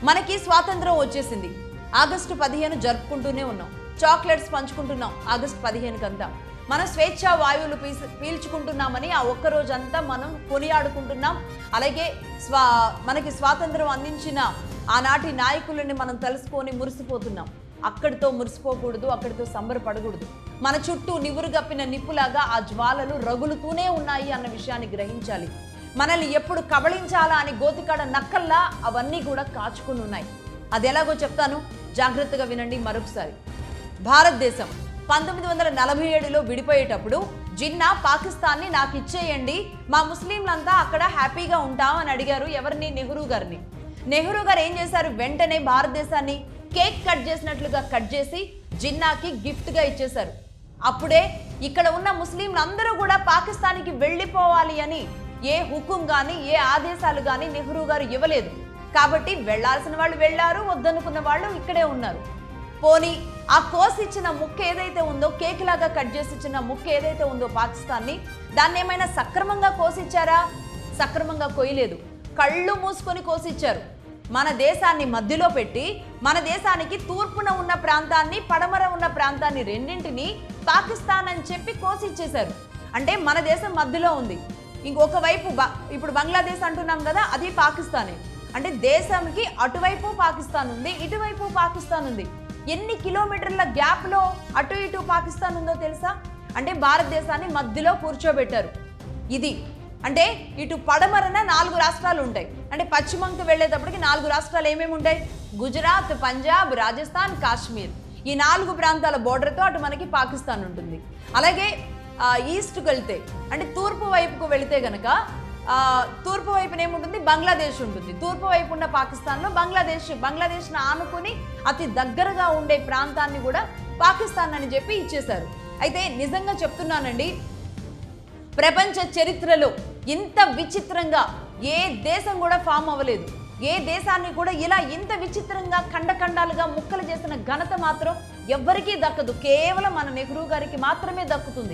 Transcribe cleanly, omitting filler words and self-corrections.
మనకి స్వాతంత్రం వచ్చేసింది. ఆగస్టు 15 జరుపుకుంటూనే ఉన్నాం. చాక్లెట్స్ పంచుకుంటున్నాం ఆగస్టు 15 కంతా. మనం స్వేచ్ఛా వాయువులు పీల్చుకుంటున్నామని ఆ ఒక్క రోజంతా మనం కొనియాడుకుంటున్నాం. అలాగే మనకి స్వాతంత్రం అందించిన ఆనాటి నాయకులని మనం తెలుసుకొని మురిసిపోతున్నాం. అక్కడితో మురిసిపోకూడదు, అక్కడితో సంబరపడకూడదు. మన చుట్టూ నివురుగప్పిన నిప్పులాగా ఆ జ్వాలలు రగులుతూనే ఉన్నాయి అన్న విషయాన్ని గ్రహించాలి. మనల్ని ఎప్పుడు కబళించాలా అని గోతికాడ నక్కల్లా అవన్నీ కూడా కాచుకుని ఉన్నాయి. అది ఎలాగో చెప్తాను, జాగ్రత్తగా వినండి మరొకసారి. భారతదేశం 1947లో విడిపోయేటప్పుడు జిన్నా పాకిస్తాన్ని నాకు ఇచ్చేయండి, మా ముస్లింలంతా అక్కడ హ్యాపీగా ఉంటాం అని అడిగారు. ఎవరిని? నెహ్రూ గారిని. నెహ్రూ గారు ఏం చేశారు? వెంటనే భారతదేశాన్ని కేక్ కట్ చేసినట్లుగా కట్ చేసి జిన్నాకి గిఫ్ట్గా ఇచ్చేశారు. అప్పుడే ఇక్కడ ఉన్న ముస్లింలందరూ కూడా పాకిస్తాన్కి వెళ్ళిపోవాలి అని ఏ హుకుం కానీ ఏ ఆదేశాలు కానీ నెహ్రూ గారు ఇవ్వలేదు. కాబట్టి వెళ్లాల్సిన వాళ్ళు వెళ్ళారు, వద్దనుకున్న వాళ్ళు ఇక్కడే ఉన్నారు. పోనీ ఆ కోసి ఇచ్చిన ముక్క ఏదైతే ఉందో, కేక్ లాగా కట్ చేసి ఇచ్చిన ముక్క ఏదైతే ఉందో పాకిస్తాన్ని, దాన్ని ఏమైనా సక్రమంగా కోసిచ్చారా? సక్రమంగా కోయలేదు. కళ్ళు మూసుకొని కోసిచ్చారు. మన దేశాన్ని మధ్యలో పెట్టి మన దేశానికి తూర్పున ఉన్న ప్రాంతాన్ని, పడమర ఉన్న ప్రాంతాన్ని రెండింటిని పాకిస్తాన్ అని చెప్పి కోసిచ్చేశారు. అంటే మన దేశం మధ్యలో ఉంది. ఇంకొక వైపు ఇప్పుడు బంగ్లాదేశ్ అంటున్నాం కదా, అది పాకిస్తానే. అంటే దేశంకి అటువైపు పాకిస్తాన్ ఉంది, ఇటువైపు పాకిస్తాన్ ఉంది. ఎన్ని కిలోమీటర్ల గ్యాప్లో అటు ఇటు పాకిస్తాన్ ఉందో తెలుసా? అంటే భారతదేశాన్ని మధ్యలో కూర్చోబెట్టారు. ఇది అంటే ఇటు పడమరన 4 రాష్ట్రాలు ఉంటాయి. అంటే పశ్చిమంకి వెళ్ళేటప్పటికి 4 రాష్ట్రాలు ఏమేమి ఉంటాయి? గుజరాత్, పంజాబ్, రాజస్థాన్, కాశ్మీర్. ఈ 4 ప్రాంతాల బోర్డర్తో అటు మనకి పాకిస్తాన్ ఉంటుంది. అలాగే ఈస్ట్కి వెళ్తే అంటే తూర్పు వైపుకు వెళితే గనక తూర్పు వైపున ఏముంటుంది? బంగ్లాదేశ్ ఉంటుంది. తూర్పు వైపు ఉన్న పాకిస్తాన్లో బంగ్లాదేశ్ను ఆనుకుని అతి దగ్గరగా ఉండే ప్రాంతాన్ని కూడా పాకిస్తాన్ అని చెప్పి ఇచ్చేశారు. అయితే నిజంగా చెప్తున్నానండి, ప్రపంచ చరిత్రలో ఇంత విచిత్రంగా ఏ దేశం కూడా ఫామ్ అవ్వలేదు. ఏ దేశాన్ని కూడా ఇలా ఇంత విచిత్రంగా ఖండఖండాలుగా ముక్కలు చేసిన ఘనత మాత్రం ఎవ్వరికీ దక్కదు. కేవలం మన నెహ్రూ గారికి మాత్రమే దక్కుతుంది.